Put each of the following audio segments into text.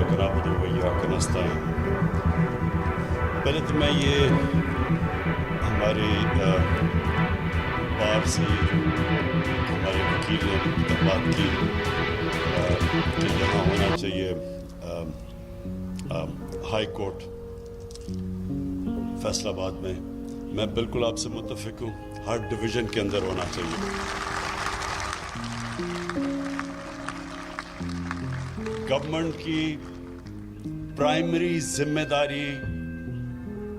इय्याका नअबुदु व इय्याका नस्तईन। पहले तो मैं ये हमारे बार से हमारे वकील ने बात की कि यहाँ होना चाहिए हाई कोर्ट फैसलाबाद में। मैं बिल्कुल आपसे मुत्तफिक हूँ, हर डिवीज़न के अंदर होना चाहिए। गवर्नमेंट की प्राइमरी जिम्मेदारी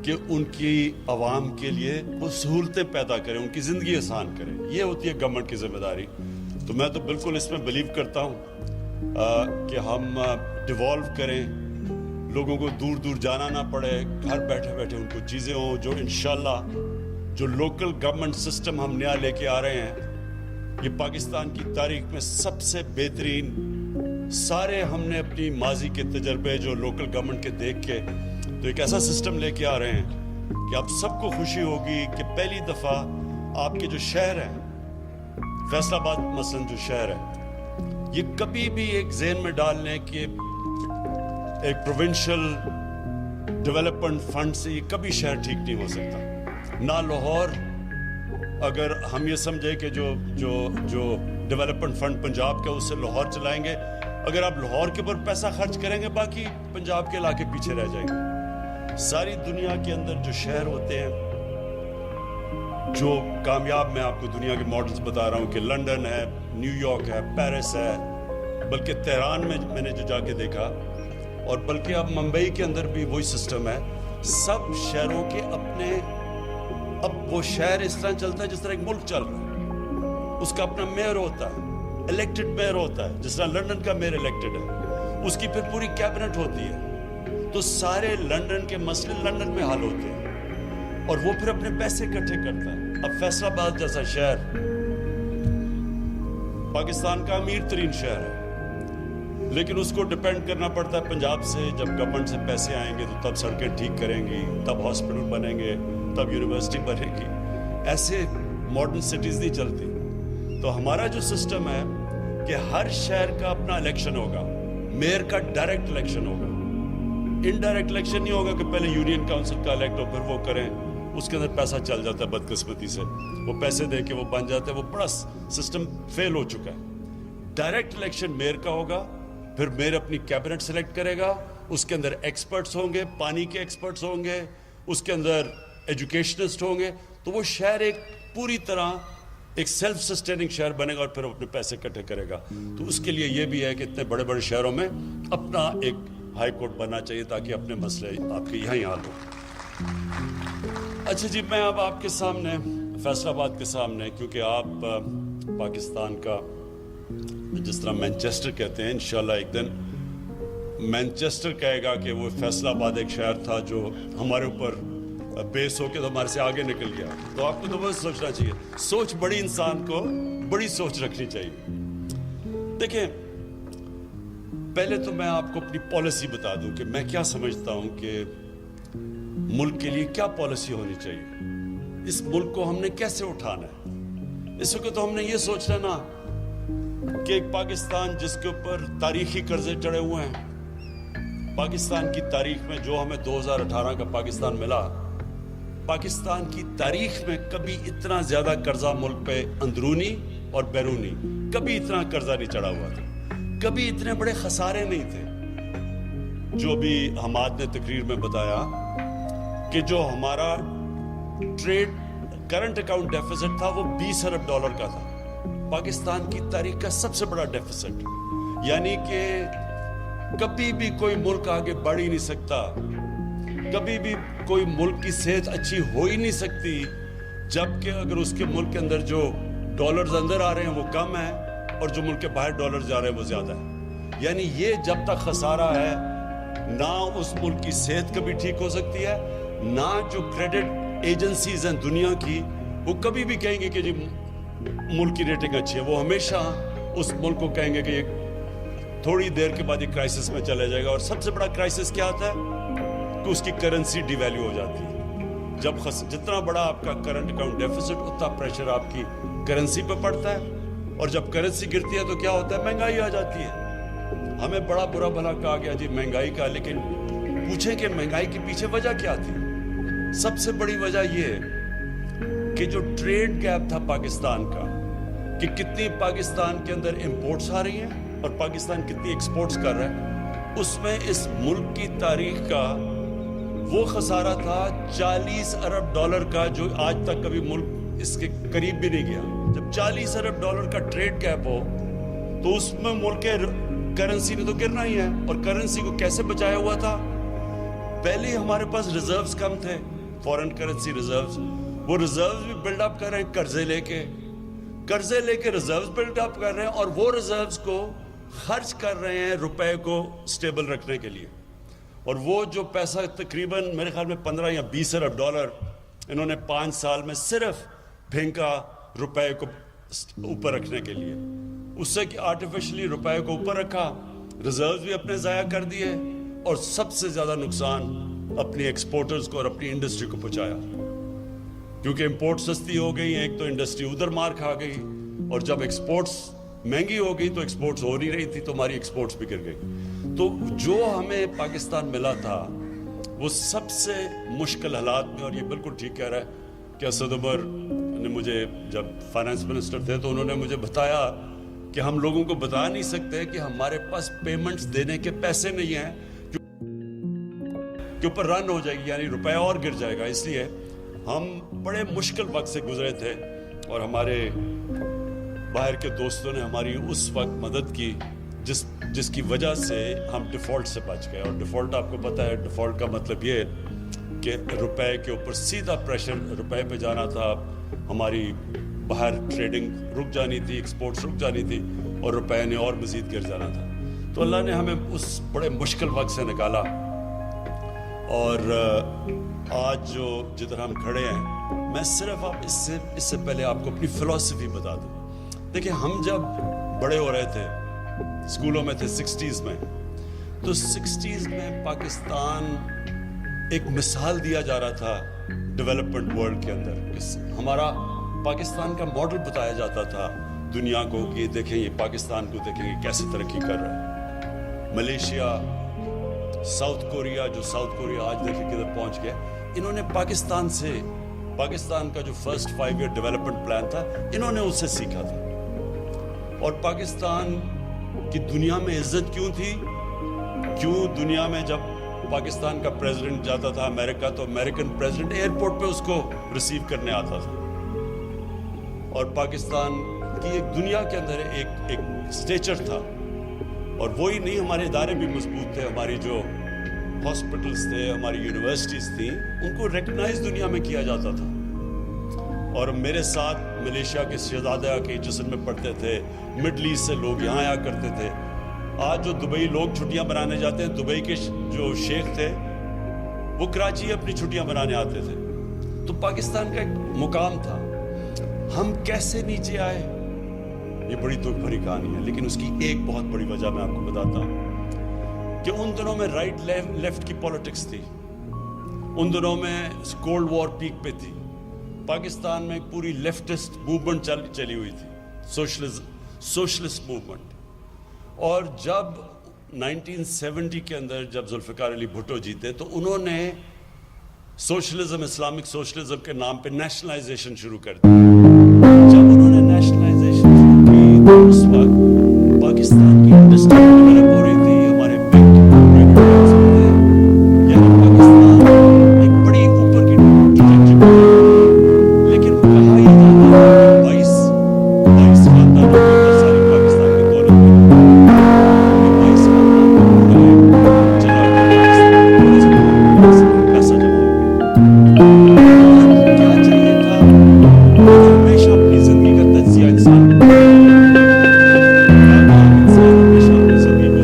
कि उनकी आवाम के लिए वो सहूलतें पैदा करें, उनकी ज़िंदगी आसान करें, ये होती है गवर्नमेंट की जिम्मेदारी। तो मैं तो बिल्कुल इसमें बिलीव करता हूँ कि हम डिवॉल्व करें, लोगों को दूर दूर जाना ना पड़े, घर बैठे बैठे उनको चीज़ें हों जो इंशाल्लाह जो लोकल गवर्नमेंट सिस्टम हम नया लेके आ रहे हैं, ये पाकिस्तान की तारीख में सबसे बेहतरीन। सारे हमने अपनी माजी के तजर्बे जो लोकल गवर्नमेंट के देख के तो एक ऐसा सिस्टम लेके आ रहे हैं कि आप सबको खुशी होगी कि पहली दफ़ा आपके जो शहर है फैसलाबाद मसलन जो शहर है, ये कभी भी एक ज़हन में डाल लें कि एक प्रोविंशियल डेवलपमेंट फंड से ये कभी शहर ठीक नहीं हो सकता। ना लाहौर, अगर हम ये समझे कि जो जो जो डेवलपमेंट फंड पंजाब का उससे लाहौर चलाएंगे, अगर आप लाहौर के ऊपर पैसा खर्च करेंगे बाकी पंजाब के इलाके पीछे रह जाएंगे। सारी दुनिया के अंदर जो शहर होते हैं जो कामयाब, मैं आपको दुनिया के मॉडल्स बता रहा हूँ कि लंदन है, न्यूयॉर्क है, पेरिस है, बल्कि तेहरान में मैंने जो जाके देखा, और बल्कि अब मुंबई के अंदर भी वही सिस्टम है। सब शहरों के अपने, अब वो शहर इस तरह चलता है जिस तरह एक मुल्क चल रहा है, उसका अपना मेयर होता है, इलेक्टेड मेयर होता है, जिस तरह लंदन का मेयर इलेक्टेड है, उसकी फिर पूरी कैबिनेट होती है। तो सारे लंदन के मसले लंदन में हल होते हैं और वो फिर अपने पैसे इकट्ठे करता है। अब फैसलाबाद जैसा शहर पाकिस्तान का अमीर तरीन शहर है, लेकिन उसको डिपेंड करना पड़ता है पंजाब से। जब गवर्नमेंट से पैसे आएंगे तो तब सड़कें ठीक करेंगी, तब हॉस्पिटल बनेंगे, तब यूनिवर्सिटी बनेगी। ऐसे मॉडर्न सिटीज़ नहीं चलती। तो हमारा जो सिस्टम है कि हर शहर का अपना इलेक्शन होगा, मेयर का डायरेक्ट इलेक्शन होगा, इनडायरेक्ट इलेक्शन नहीं होगा कि पहले यूनियन काउंसिल का इलेक्ट हो फिर वो करें, उसके अंदर पैसा चल जाता है बदकिस्मती से, वो पैसे दे के वो बन जाते हैं, वो बड़ा सिस्टम फेल हो चुका है। डायरेक्ट इलेक्शन मेयर का होगा, फिर मेयर अपनी कैबिनेट सेलेक्ट करेगा, उसके अंदर एक्सपर्ट्स होंगे, पानी के एक्सपर्ट्स होंगे, उसके अंदर एजुकेशनिस्ट होंगे, तो वो शहर एक पूरी तरह एक सेल्फ सस्टेनिंग शहर बनेगा और फिर अपने पैसे इकट्ठे करेगा। तो उसके लिए ये भी है कि इतने बड़े बड़े शहरों में अपना एक हाई कोर्ट बनना चाहिए ताकि अपने मसले आपके यहाँ ही हल हो। अच्छा जी, मैं अब आपके सामने फैसलाबाद के सामने, क्योंकि आप पाकिस्तान का जिस तरह मैनचेस्टर कहते हैं, इंशाल्लाह एक दिन मैनचेस्टर कहेगा कि वो फैसलाबाद एक शहर था जो हमारे ऊपर बेस होके तो हमारे से आगे निकल गया। तो आपको तो बस सोचना चाहिए, सोच बड़ी, इंसान को बड़ी सोच रखनी चाहिए। देखें, पहले तो मैं आपको अपनी पॉलिसी बता दूं कि मैं क्या समझता हूं कि मुल्क के लिए क्या पॉलिसी होनी चाहिए, इस मुल्क को हमने कैसे उठाना है। इस वक्त तो हमने ये सोचना ना कि एक पाकिस्तान जिसके ऊपर तारीखी कर्जे चढ़े हुए हैं, पाकिस्तान की तारीख में जो हमें 2018 का पाकिस्तान मिला, पाकिस्तान की तारीख में कभी इतना ज्यादा कर्जा मुल्क पे अंदरूनी और बैरूनी कभी इतना कर्जा नहीं चढ़ा हुआ था, कभी इतने बड़े खसारे नहीं थे। जो भी हमाद ने तकरीर में बताया कि जो हमारा ट्रेड करंट अकाउंट डेफिसिट था वो 20 अरब डॉलर का था, पाकिस्तान की तारीख का सबसे बड़ा डेफिसिट। यानी कि कभी भी कोई मुल्क आगे बढ़ ही नहीं सकता, कभी भी कोई मुल्क की सेहत अच्छी हो ही नहीं सकती जबकि अगर उसके मुल्क के अंदर जो डॉलर्स अंदर आ रहे हैं वो कम है और जो मुल्क के बाहर डॉलर जा रहे हैं वो ज्यादा है। यानी ये जब तक खसारा है, ना उस मुल्क की सेहत कभी ठीक हो सकती है, ना जो क्रेडिट एजेंसीज हैं दुनिया की वो कभी भी कहेंगे कि जी मुल्क की रेटिंग अच्छी है। वो हमेशा उस मुल्क को कहेंगे कि थोड़ी देर के बाद ये क्राइसिस में चला जाएगा। और सबसे बड़ा क्राइसिस क्या आता है कि उसकी करेंसी डिवैल्यू हो जाती है। जब जितना बड़ा आपका करंट अकाउंट डेफिसिट, उतना प्रेशर आपकी करेंसी पे पड़ता है, और जब करेंसी गिरती है तो क्या होता है, महंगाई आ जाती है। ہمیں بڑا برا بھلا کہا گیا جی مہنگائی کا, لیکن پوچھیں کہ مہنگائی کے پیچھے وجہ کیا تھی. سب سے بڑی وجہ یہ ہے کہ جو ٹریڈ گیپ تھا پاکستان کا, کہ کتنی پاکستان کے اندر امپورٹس آ رہی ہیں اور پاکستان کتنی ایکسپورٹس کر رہا ہے, اس میں اس ملک کی تاریخ کا وہ خسارہ تھا 40 ارب ڈالر کا, جو آج تک کبھی ملک اس کے قریب بھی نہیں گیا. جب 40 ارب ڈالر کا ٹریڈ گیپ ہو تو اس میں ملک کے کرنسی نے تو گرنا ہی ہے. اور کرنسی کو کیسے بچایا ہوا تھا؟ پہلے ہمارے پاس ریزروز کم تھے, فورن کرنسی ریزروز, وہ ریزروز بھی بلڈ اپ کر رہے ہیں قرضے لے کے ریزروز بلڈ اپ کر رہے ہیں, اور وہ ریزروز کو خرچ کر رہے ہیں روپے کو سٹیبل رکھنے کے لیے. اور وہ جو پیسہ تقریباً میرے خیال میں 15 یا 20 ارب ڈالر انہوں نے 5 سال میں صرف پھینکا روپے کو اوپر رکھنے کے لیے. اس سے کہ آرٹیفیشلی روپے کو اوپر رکھا, ریزروز بھی اپنے ضائع کر دیے, اور سب سے زیادہ نقصان اپنی ایکسپورٹرز کو اور اپنی انڈسٹری کو پہنچایا. کیونکہ امپورٹ سستی ہو گئی, ایک تو انڈسٹری ادھر مار کھا گئی, اور جب ایکسپورٹس مہنگی ہو گئی تو ایکسپورٹس ہو نہیں رہی تھی, تو ہماری ایکسپورٹس بھی گر گئی. تو جو ہمیں پاکستان ملا تھا وہ سب سے مشکل حالات میں, اور یہ بالکل ٹھیک کہہ رہا ہے کہ اسد عمر نے مجھے جب فائنانس منسٹر تھے تو انہوں نے مجھے بتایا کہ ہم لوگوں کو بتا نہیں سکتے کہ ہمارے پاس پیمنٹس دینے کے پیسے نہیں ہیں, کے اوپر رن ہو جائے گی, یعنی روپے اور گر جائے گا. اس لیے ہم بڑے مشکل وقت سے گزرے تھے, اور ہمارے باہر کے دوستوں نے ہماری اس وقت مدد کی جس کی وجہ سے ہم ڈیفالٹ سے بچ گئے. اور ڈیفالٹ آپ کو پتہ ہے, ڈیفالٹ کا مطلب یہ کہ روپے کے اوپر سیدھا پریشر روپے پہ جانا تھا, ہماری باہر ٹریڈنگ رک جانی تھی, ایکسپورٹس رک جانی تھی, اور روپے نے اور مزید گر جانا تھا. تو اللہ نے ہمیں اس بڑے مشکل وقت سے نکالا. اور آج جو جدھر ہم کھڑے ہیں, میں صرف آپ اس سے پہلے آپ کو اپنی فلسفی بتا دوں. دیکھیں, ہم جب بڑے ہو رہے تھے, اسکولوں میں تھے 60s میں, تو 60s میں پاکستان ایک مثال دیا جا رہا تھا ڈیولپمنٹ ورلڈ کے اندر. ہمارا پاکستان کا ماڈل بتایا جاتا تھا دنیا کو کہ دیکھیں یہ پاکستان کو دیکھیں یہ کیسے ترقی کر رہا ہے. ملیشیا, ساؤتھ کوریا, جو ساؤتھ کوریا آج دیکھیں کدھر پہنچ گیا, انہوں نے پاکستان کا جو فرسٹ 5 ایئر ڈیولپمنٹ پلان تھا انہوں نے اس سے سیکھا تھا. اور پاکستان کی دنیا میں عزت کیوں تھی؟ کیوں دنیا میں جب پاکستان کا پریزیڈنٹ جاتا تھا امریکہ, تو امریکن پریزیڈنٹ ایئرپورٹ پہ اس کو ریسیو کرنے آتا تھا. اور پاکستان کی ایک دنیا کے اندر ایک سٹیچر تھا. اور وہی نہیں, ہمارے ادارے بھی مضبوط تھے, ہماری جو ہاسپٹلس تھے, ہماری یونیورسٹیز تھیں, ان کو ریکگنائز دنیا میں کیا جاتا تھا. اور میرے ساتھ ملیشیا کے شہزادہ کے جسم میں پڑھتے تھے, مڈل ایسٹ سے لوگ یہاں آیا کرتے تھے. آج جو دبئی لوگ چھٹیاں منانے جاتے ہیں, دبئی کے جو شیخ تھے وہ کراچی اپنی چھٹیاں منانے آتے تھے. تو پاکستان کا ایک مقام تھا. ہم کیسے نیچے آئے, یہ بڑی دکھ بھری کہانی ہے, لیکن اس کی ایک بہت بڑی وجہ میں آپ کو بتاتا ہوں کہ ان دنوں میں رائٹ لیفٹ کی پولیٹکس تھی. ان دنوں میں کولڈ وار پیک پہ تھی. پاکستان میں پوری لیفٹسٹ موومنٹ چلی ہوئی تھی, سوشلسٹ موومنٹ. اور جب 1970 کے اندر جب ذوالفقار علی بھٹو جیتے تو انہوں نے سوشلزم, اسلامک سوشلزم کے نام پہ نیشنلائزیشن شروع کر دی. جب انہوں نے نیشنلائزیشن شروع کی تو اس وقت پاکستان کی انڈسٹری ڈیولپ ہو رہی تھی, ہمارے بینک تھے, یعنی پاکستان ایک بڑی اوپر کی ٹریجیکٹری پر ہے. لیکن کہا یہ جاتا ہے 22 خاندانوں کے اندر ساری پاکستان کی دولت میں 22 خاندان چلا پیسہ جمع ہو گیا. کیا چاہیے تھا؟ ہمیشہ اپنی زندگی کا تجزیہ انسان ہمیشہ اپنی زندگی کو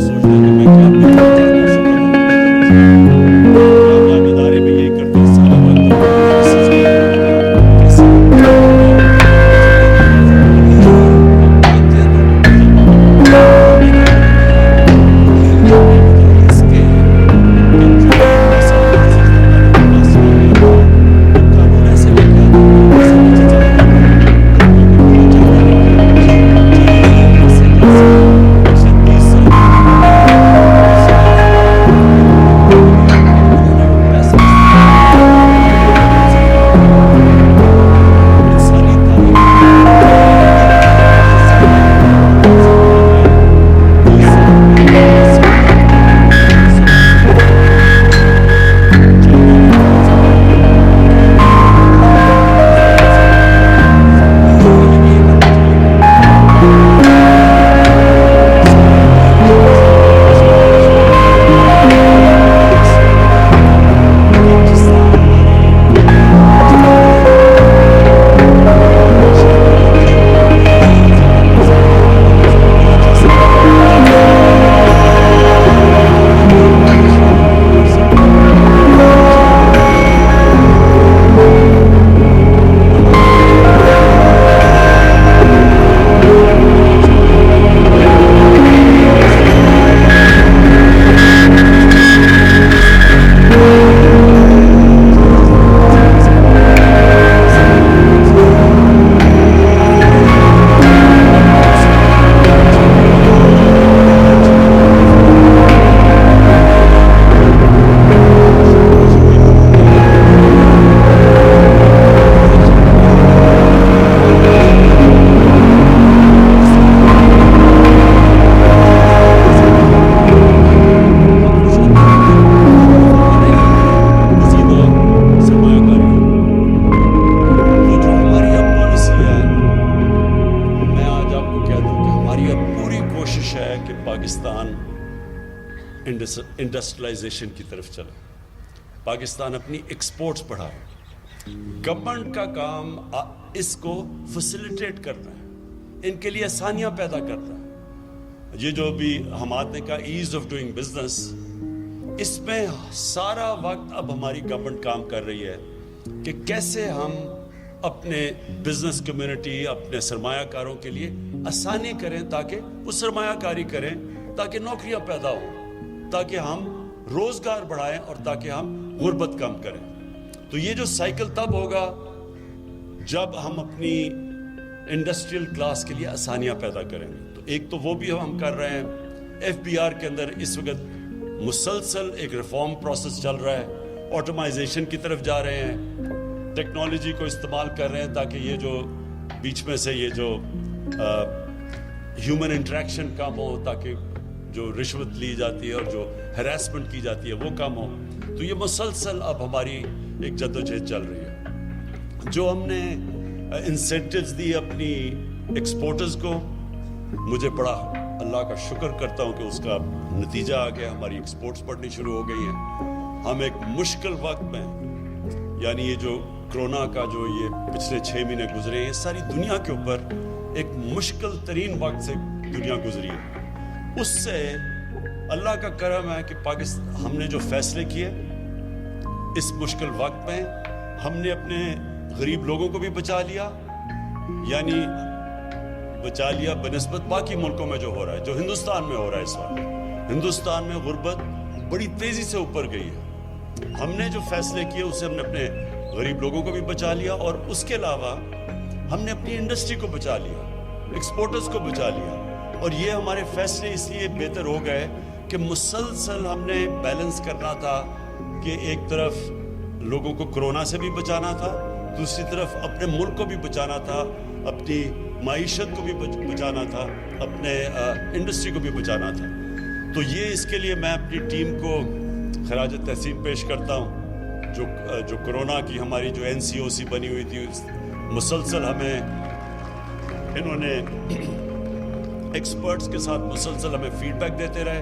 इंडस्ट्रियलाइजेशन की तरफ चले, पाकिस्तान अपनी एक्सपोर्ट्स बढ़ाए। गवर्नमेंट का काम इसको फैसिलिटेट करना है, इनके लिए आसानियां पैदा करना है। ये जो भी हमाद ने कहा ईज ऑफ डूइंग बिजनेस, इसमें सारा वक्त अब हमारी गवर्नमेंट काम कर रही है कि कैसे हम अपने बिजनेस कम्युनिटी, अपने सरमायाकारों के लिए आसानी करें ताकि वो सरमायाकारी करें, ताकि नौकरियां पैदा हों, ताकि हम रोजगार बढ़ाएं और ताकि हम गुर्बत कम करें। तो ये जो साइकिल तब होगा जब हम अपनी इंडस्ट्रियल क्लास के लिए आसानियां पैदा करेंगे। तो एक तो वो भी हम कर रहे हैं। एफबीआर के अंदर इस वक्त मुसलसल एक रिफॉर्म प्रोसेस चल रहा है, ऑटोमाइजेशन की तरफ जा रहे हैं, टेक्नोलॉजी को इस्तेमाल कर रहे हैं ताकि ये जो बीच में से ये जो ह्यूमन इंटरेक्शन कम हो, ताकि जो रिश्वत ली जाती है और जो हैरेसमेंट की जाती है वो कम हो। तो ये मुसलसल अब हमारी एक जद्दोजहद चल रही है। जो हमने इंसेंटिव्स दी अपनी एक्सपोर्टर्स को, मुझे बड़ा अल्लाह का शुक्र करता हूँ कि उसका नतीजा आ गया, हमारी एक्सपोर्ट्स बढ़नी शुरू हो गई हैं। हम एक मुश्किल वक्त में, यानी ये जो कोरोना का जो ये पिछले 6 महीने गुजरे हैं, सारी दुनिया के ऊपर एक मुश्किल तरीन वक्त से दुनिया गुजरी है। उससे अल्लाह का करम है कि पाकिस्तान, हमने जो फैसले किए इस मुश्किल वक्त में, हमने अपने गरीब लोगों को भी बचा लिया, यानी बचा लिया बनिस्बत बाकी मुल्कों में जो हो रहा है, जो हिंदुस्तान में हो रहा है इस वक्त। हिंदुस्तान में गुर्बत बड़ी तेजी से ऊपर गई है। हमने जो फैसले किए उससे हमने अपने गरीब लोगों को भी बचा लिया और उसके अलावा हमने अपनी इंडस्ट्री को बचा लिया, एक्सपोर्टर्स को बचा लिया। और ये हमारे फैसले इसलिए बेहतर हो गए कि मुसलसल हमने बैलेंस करना था कि एक तरफ लोगों को कोरोना से भी बचाना था, दूसरी तरफ अपने मुल्क को भी बचाना था, अपनी माईशत को भी बचाना था, अपने इंडस्ट्री को भी बचाना था। तो ये इसके लिए मैं अपनी टीम को खराज तहसीन पेश करता हूँ। जो कोरोना की हमारी जो NCOC बनी हुई थी, मुसलसल हमें इन्होंने एक्सपर्ट्स के साथ मुसलसल हमें फीडबैक देते रहे,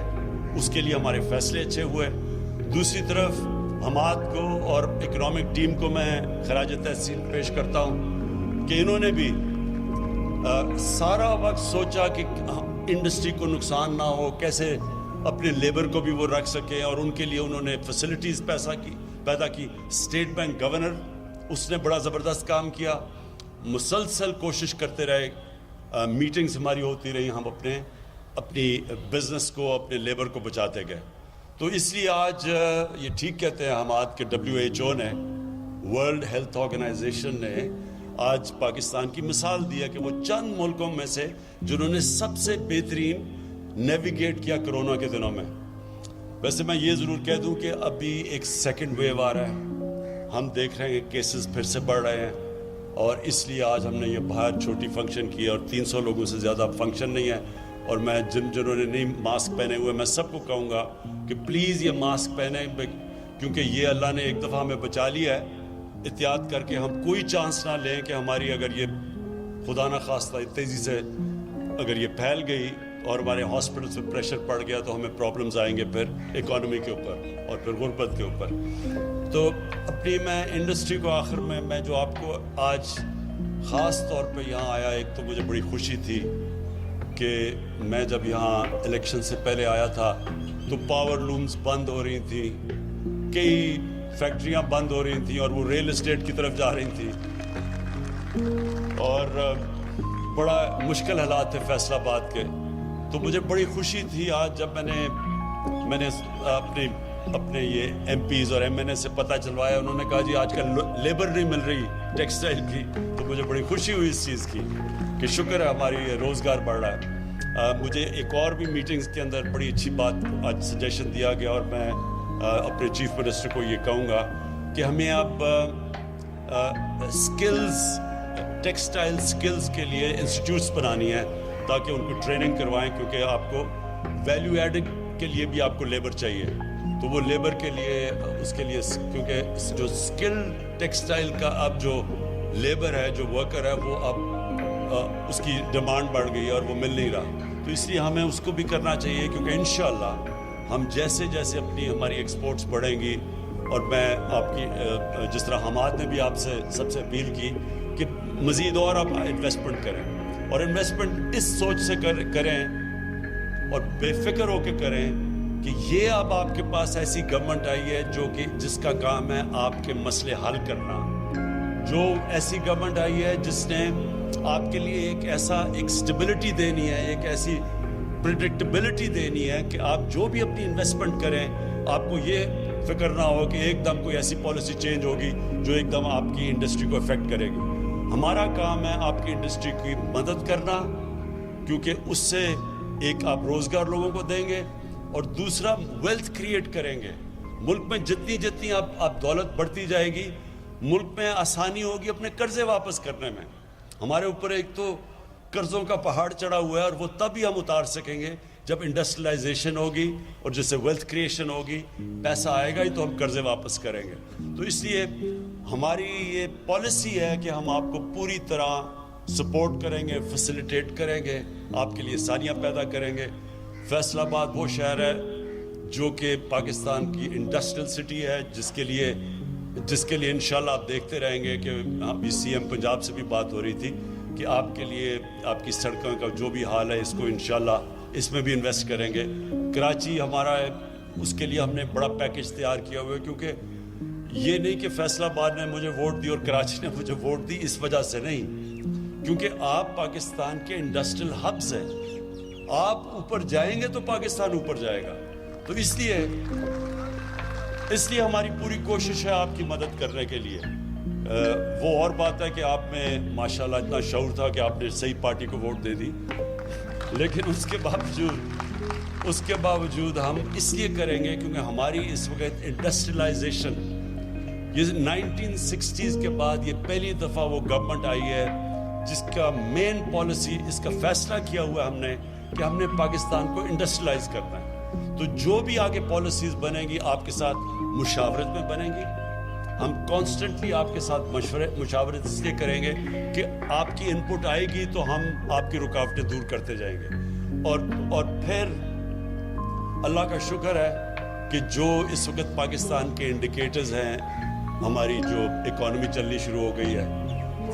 उसके लिए हमारे फैसले अच्छे हुए। दूसरी तरफ हमाद को और इकोनॉमिक टीम को मैं खराज तहसीन पेश करता हूँ कि इन्होंने भी सारा वक्त सोचा कि इंडस्ट्री को नुकसान ना हो, कैसे अपने लेबर को भी वो रख सकें, और उनके लिए उन्होंने फैसिलिटीज़ पैदा की। स्टेट बैंक गवर्नर, उसने बड़ा ज़बरदस्त काम किया, मुसलसल कोशिश करते रहे, मीटिंग्स हमारी होती रही, हम अपनी बिजनेस को, अपने लेबर को बचाते गए। तो इसलिए आज ये ठीक कहते हैं हमाद के WHO ने, वर्ल्ड हेल्थ ऑर्गेनाइजेशन ने आज पाकिस्तान की मिसाल दी है कि वो चंद मुल्कों में से जिन्होंने सबसे बेहतरीन नेविगेट किया कोरोना के दिनों में। वैसे मैं ये ज़रूर कह दूं कि अभी एक सेकंड वेव आ रहा है, हम देख रहे हैं कि केसेस फिर से बढ़ रहे हैं, और इसलिए आज हमने ये बाहर छोटी फंक्शन की और 300 लोगों से ज़्यादा फंक्शन नहीं है। और मैं जिन्होंने नहीं मास्क पहने हुए, मैं सबको कहूँगा कि प्लीज़ ये मास्क पहने, क्योंकि ये अल्लाह ने एक दफ़ा हमें बचा लिया है। एहतियात करके हम कोई चांस ना लें कि हमारी, अगर ये खुदा न खास्ता तेज़ी से अगर ये फैल गई और हमारे हॉस्पिटल पे प्रेशर पड़ गया तो हमें प्रॉब्लम्स आएंगे फिर इकोनॉमी के ऊपर और फिर गुर्बत के ऊपर। तो अपनी मैं इंडस्ट्री को आखिर में, मैं जो आपको आज ख़ास तौर पे यहाँ आया, एक तो मुझे बड़ी खुशी थी कि मैं जब यहाँ इलेक्शन से पहले आया था तो पावर लूम्स बंद हो रही थी, कई फैक्ट्रियाँ बंद हो रही थी और वो रियल एस्टेट की तरफ जा रही थी, और बड़ा मुश्किल हालात थे फैसलाबाद के। तो मुझे बड़ी खुशी थी आज जब मैंने अपने ये MPs और MNA से पता चलवाया, उन्होंने कहा जी आजकल लेबर नहीं मिल रही टेक्सटाइल की। तो मुझे बड़ी खुशी हुई इस चीज़ की कि शुक्र है हमारी रोज़गार बढ़ रहा है। मुझे एक और भी मीटिंग्स के अंदर बड़ी अच्छी बात आज सजेशन दिया गया, और मैं अपने चीफ मिनिस्टर को ये कहूँगा कि हमें अब स्किल्स, टेक्सटाइल स्किल्स के लिए इंस्टीट्यूट्स बनानी है ताकि उनको ट्रेनिंग करवाएं, क्योंकि आपको वैल्यू एडिंग के लिए भी आपको लेबर चाहिए। तो वो लेबर के लिए, उसके लिए, क्योंकि जो स्किल टेक्सटाइल का अब जो लेबर है, जो वर्कर है, वो अब उसकी डिमांड बढ़ गई है और वो मिल नहीं रहा। तो इसलिए हमें उसको भी करना चाहिए, क्योंकि इंशाल्लाह ہم جیسے جیسے اپنی ہماری ایکسپورٹس بڑھیں گی، اور میں آپ کی جس طرح حماد نے بھی آپ سے سب سے اپیل کی کہ مزید اور آپ انویسٹمنٹ کریں، اور انویسٹمنٹ اس سوچ سے کریں اور بے فکر ہو کے کریں کہ یہ اب آپ کے پاس ایسی گورنمنٹ آئی ہے جو کہ جس کا کام ہے آپ کے مسئلے حل کرنا، جو ایسی گورنمنٹ آئی ہے جس نے آپ کے لیے ایک سٹیبلٹی دینی ہے، ایک ایسی پریڈکٹیبلٹی دینی ہے کہ آپ جو بھی اپنی انویسٹمنٹ کریں آپ کو یہ فکر نہ ہو کہ ایک دم کوئی ایسی پالیسی چینج ہوگی جو ایک دم آپ کی انڈسٹری کو افیکٹ کرے گی۔ ہمارا کام ہے آپ کی انڈسٹری کی مدد کرنا، کیونکہ اس سے ایک آپ روزگار لوگوں کو دیں گے، اور دوسرا ویلتھ کریٹ کریں گے۔ ملک میں جتنی آپ دولت بڑھتی جائے گی، ملک میں آسانی ہوگی اپنے قرضے واپس کرنے میں۔ ہمارے اوپر ایک تو قرضوں کا پہاڑ چڑھا ہوا ہے، اور وہ تب ہی ہم اتار سکیں گے جب انڈسٹریلائزیشن ہوگی اور جس سے ویلتھ کریشن ہوگی، پیسہ آئے گا ہی تو ہم قرضے واپس کریں گے۔ تو اس لیے ہماری یہ پالیسی ہے کہ ہم آپ کو پوری طرح سپورٹ کریں گے، فیسیلیٹیٹ کریں گے، آپ کے لیے آسانیاں پیدا کریں گے۔ فیصل آباد وہ شہر ہے جو کہ پاکستان کی انڈسٹریل سٹی ہے، جس کے لیے انشاءاللہ آپ دیکھتے رہیں گے کہ ابھی سی ایم پنجاب سے بھی بات ہو رہی تھی کہ آپ کے لیے آپ کی سڑکوں کا جو بھی حال ہے اس کو انشاءاللہ اس میں بھی انویسٹ کریں گے۔ کراچی ہمارا ہے، اس کے لیے ہم نے بڑا پیکج تیار کیا ہوا ہے، کیونکہ یہ نہیں کہ فیصل آباد نے مجھے ووٹ دی اور کراچی نے مجھے ووٹ دی، اس وجہ سے نہیں، کیونکہ آپ پاکستان کے انڈسٹریل ہبز ہیں، آپ اوپر جائیں گے تو پاکستان اوپر جائے گا۔ تو اس لیے ہماری پوری کوشش ہے آپ کی مدد کرنے کے لیے۔ وہ اور بات ہے کہ آپ میں ماشاءاللہ اتنا شعور تھا کہ آپ نے صحیح پارٹی کو ووٹ دے دی، لیکن اس کے باوجود ہم اس لیے کریں گے کیونکہ ہماری اس وقت انڈسٹریلائزیشن، یہ 1960s کے بعد یہ پہلی دفعہ وہ گورنمنٹ آئی ہے جس کا مین پالیسی، اس کا فیصلہ کیا ہوا ہے ہم نے کہ ہم نے پاکستان کو انڈسٹریلائز کرنا ہے۔ تو جو بھی آگے پالیسیز بنیں گی آپ کے ساتھ مشاورت میں بنیں گی۔ ہم کانسٹنٹلی آپ کے ساتھ مشاورت اس لیے کریں گے کہ آپ کی انپٹ آئے گی تو ہم آپ کی رکاوٹیں دور کرتے جائیں گے، اور پھر اللہ کا شکر ہے کہ جو اس وقت پاکستان کے انڈیکیٹرز ہیں، ہماری جو اکانومی چلنی شروع ہو گئی ہے،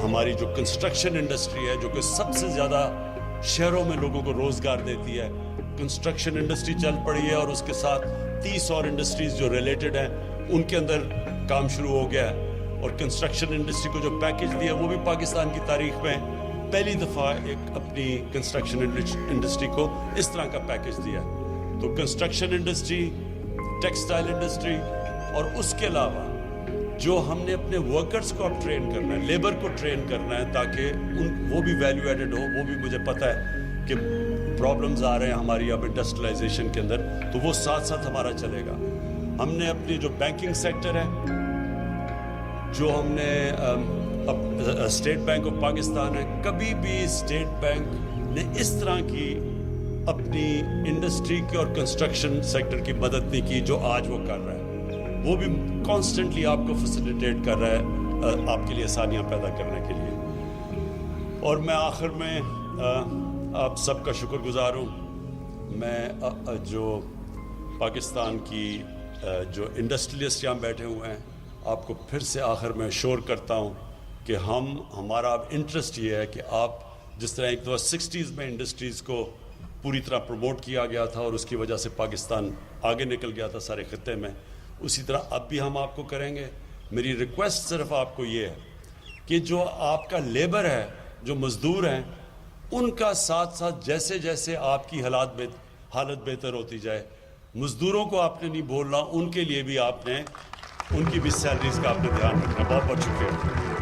ہماری جو کنسٹرکشن انڈسٹری ہے جو کہ سب سے زیادہ شہروں میں لوگوں کو روزگار دیتی ہے، کنسٹرکشن انڈسٹری چل پڑی ہے، اور اس کے ساتھ 30 اور انڈسٹریز جو ریلیٹڈ ہیں ان کے اندر کام شروع ہو گیا ہے، اور کنسٹرکشن انڈسٹری کو جو پیکج دیا وہ بھی پاکستان کی تاریخ میں پہلی دفعہ ایک اپنی کنسٹرکشن انڈسٹری کو اس طرح کا پیکج دیا ہے۔ تو کنسٹرکشن انڈسٹری، ٹیکسٹائل انڈسٹری، اور اس کے علاوہ جو ہم نے اپنے ورکرز کو اب ٹرین کرنا ہے، لیبر کو ٹرین کرنا ہے تاکہ وہ بھی ویلیو ایڈڈ ہو۔ وہ بھی مجھے پتہ ہے کہ پرابلمز آ رہے ہیں ہماری اب انڈسٹریلائزیشن کے اندر، تو وہ ساتھ ساتھ ہمارا چلے گا۔ ہم نے اپنی جو بینکنگ سیکٹر ہے، جو ہم نے اسٹیٹ بینک آف پاکستان ہے، کبھی بھی اسٹیٹ بینک نے اس طرح کی اپنی انڈسٹری کی اور کنسٹرکشن سیکٹر کی مدد نہیں کی جو آج وہ کر رہا ہے۔ وہ بھی کانسٹنٹلی آپ کو فیسیلیٹیٹ کر رہا ہے آپ کے لیے آسانیاں پیدا کرنے کے لیے۔ اور میں آخر میں آپ سب کا شکر گزار ہوں۔ میں جو پاکستان کی جو انڈسٹریلسٹ یہاں بیٹھے ہوئے ہیں، آپ کو پھر سے آخر میں شور کرتا ہوں کہ ہمارا اب انٹرسٹ یہ ہے کہ آپ جس طرح ایک دفعہ 60s میں انڈسٹریز کو پوری طرح پروموٹ کیا گیا تھا اور اس کی وجہ سے پاکستان آگے نکل گیا تھا سارے خطے میں، اسی طرح اب بھی ہم آپ کو کریں گے۔ میری ریکویسٹ صرف آپ کو یہ ہے کہ جو آپ کا لیبر ہے، جو مزدور ہیں، ان کا ساتھ ساتھ جیسے جیسے آپ کی حالت بہتر ہوتی جائے، مزدوروں کو آپ نے نہیں بولنا، ان کے لیے بھی آپ نے ان کی بھی سیلریز کا آپ نے دھیان رکھنا۔ بہت بہت شکریہ۔